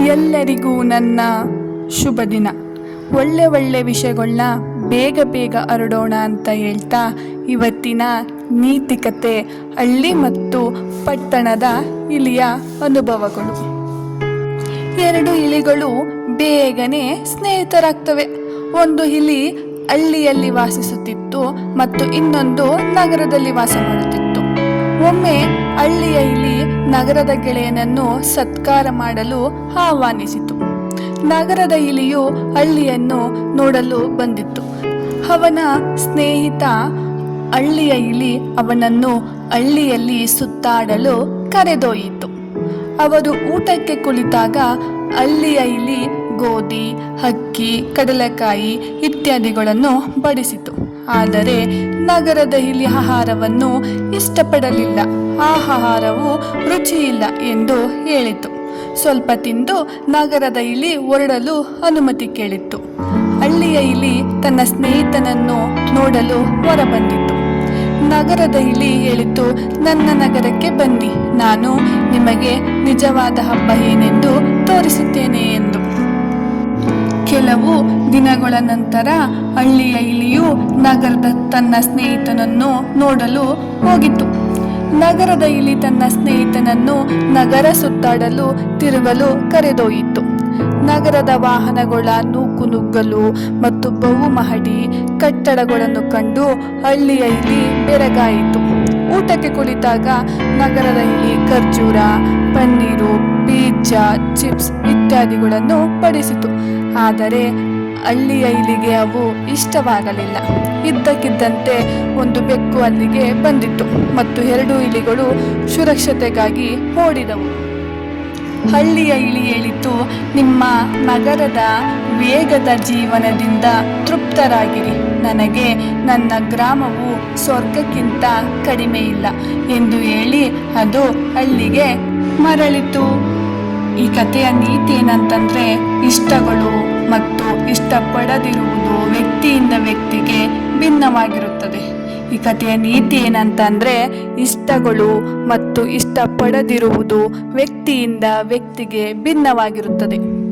ಎಲ್ಲರಿಗೂ ನನ್ನ ಶುಭ ದಿನ. ಒಳ್ಳೆ ವಿಷಯಗಳನ್ನ ಬೇಗ ಬೇಗ ಹರಡೋಣ ಅಂತ ಹೇಳ್ತಾ ಇವತ್ತಿನ ನೀತಿಕತೆ ಹಳ್ಳಿ ಮತ್ತು ಪಟ್ಟಣದ ಇಲಿಯ ಅನುಭವಗಳು. ಎರಡು ಇಲಿಗಳು ಬೇಗನೆ ಸ್ನೇಹಿತರಾಗ್ತವೆ. ಒಂದು ಇಲಿ ಹಳ್ಳಿಯಲ್ಲಿ ವಾಸಿಸುತ್ತಿತ್ತು ಮತ್ತು ಇನ್ನೊಂದು ನಗರದಲ್ಲಿ ವಾಸ ಮಾಡುತ್ತಿತ್ತು. ಒಮ್ಮೆ ಹಳ್ಳಿಯ ಇಲಿ ನಗರದ ಗೆಳೆಯನನ್ನು ಸತ್ಕಾರ ಮಾಡಲು ಆಹ್ವಾನಿಸಿತು. ನಗರದ ಇಲಿಯು ಹಳ್ಳಿಯನ್ನು ನೋಡಲು ಬಂದಿತ್ತು. ಅವನ ಸ್ನೇಹಿತ ಹಳ್ಳಿಯ ಇಲಿ ಅವನನ್ನು ಹಳ್ಳಿಯಲ್ಲಿ ಸುತ್ತಾಡಲು ಕರೆದೊಯ್ಯಿತು. ಅವರು ಊಟಕ್ಕೆ ಕುಳಿತಾಗ ಹಳ್ಳಿಯ ಇಲಿ ಗೋಧಿ, ಅಕ್ಕಿ, ಕಡಲೆಕಾಯಿ ಇತ್ಯಾದಿಗಳನ್ನು ಬಡಿಸಿತು. ಆದರೆ ನಗರದ ಇಲಿ ಆಹಾರವನ್ನು ಇಷ್ಟಪಡಲಿಲ್ಲ. ಆ ಆಹಾರವು ರುಚಿಯಿಲ್ಲ ಎಂದು ಹೇಳಿತು. ಸ್ವಲ್ಪ ತಿಂದು ನಗರದ ಇಲಿ ಹೊರಡಲು ಅನುಮತಿ ಕೇಳಿತ್ತು. ಹಳ್ಳಿಯ ಇಲಿ ತನ್ನ ಸ್ನೇಹಿತನನ್ನು ನೋಡಲು ಹೊರಬಂದಿತು. ನಗರದ ಇಲಿ ಹೇಳಿತು, ನನ್ನ ನಗರಕ್ಕೆ ಬನ್ನಿ, ನಾನು ನಿಮಗೆ ನಿಜವಾದ ಹಬ್ಬ ಏನೆಂದು ತೋರಿಸುತ್ತೇನೆ ಎಂದು. ಕೆಲವು ದಿನಗಳ ನಂತರ ಹಳ್ಳಿಯ ಇಲಿಯು ನಗರದ ತನ್ನ ಸ್ನೇಹಿತನನ್ನು ನೋಡಲು ಹೋಗಿತು. ನಗರದ ಇಲಿ ತನ್ನ ಸ್ನೇಹಿತನನ್ನು ನಗರ ಸುತ್ತಾಡಲು ತಿರುಗಲು ಕರೆದೊಯ್ಯಿತು. ನಗರದ ವಾಹನಗಳ ನೂಕುನುಗ್ಗಲು ಮತ್ತು ಬಹುಮಹಡಿ ಕಟ್ಟಡಗಳನ್ನು ಕಂಡು ಹಳ್ಳಿಯ ಇಲಿ ಬೆರಗಾಯಿತು. ಊಟಕ್ಕೆ ಕುಳಿತಾಗ ನಗರದ ಇಲಿ ಖರ್ಜೂರ, ಪನ್ನೀರು, ಪಿಜ್ಜಾ, ಚಿಪ್ಸ್ ಇತ್ಯಾದಿಗಳನ್ನು ಬಡಿಸಿತು. ಆದರೆ ಹಳ್ಳಿಯ ಇಲಿಗೆ ಅವು ಇಷ್ಟವಾಗಲಿಲ್ಲ. ಇದ್ದಕ್ಕಿದ್ದಂತೆ ಒಂದು ಬೆಕ್ಕು ಅಲ್ಲಿಗೆ ಬಂದಿತ್ತು ಮತ್ತು ಎರಡು ಇಲಿಗಳು ಸುರಕ್ಷತೆಗಾಗಿ ಓಡಿದವು. ಹಳ್ಳಿಯ ಇಲಿ ಹೇಳಿತು, ನಿಮ್ಮ ನಗರದ ವೇಗದ ಜೀವನದಿಂದ ತೃಪ್ತರಾಗಿರಿ, ನನಗೆ ನನ್ನ ಗ್ರಾಮವು ಸ್ವರ್ಗಕ್ಕಿಂತ ಕಡಿಮೆ ಇಲ್ಲ ಎಂದು ಹೇಳಿ ಅದು ಹಳ್ಳಿಗೆ ಮರಳಿತು. ಈ ಕಥೆಯ ನೀತಿ ಏನಂತಂದ್ರೆ, ಇಷ್ಟಗಳು ಮತ್ತು ಇಷ್ಟಪಡದಿರುವುದು ವ್ಯಕ್ತಿಯಿಂದ ವ್ಯಕ್ತಿಗೆ ಭಿನ್ನವಾಗಿರುತ್ತದೆ. ಈ ಕಥೆಯ ನೀತಿ ಏನಂತಂದ್ರೆ, ಇಷ್ಟಗಳು ಮತ್ತು ಇಷ್ಟಪಡದಿರುವುದು ವ್ಯಕ್ತಿಯಿಂದ ವ್ಯಕ್ತಿಗೆ ಭಿನ್ನವಾಗಿರುತ್ತದೆ.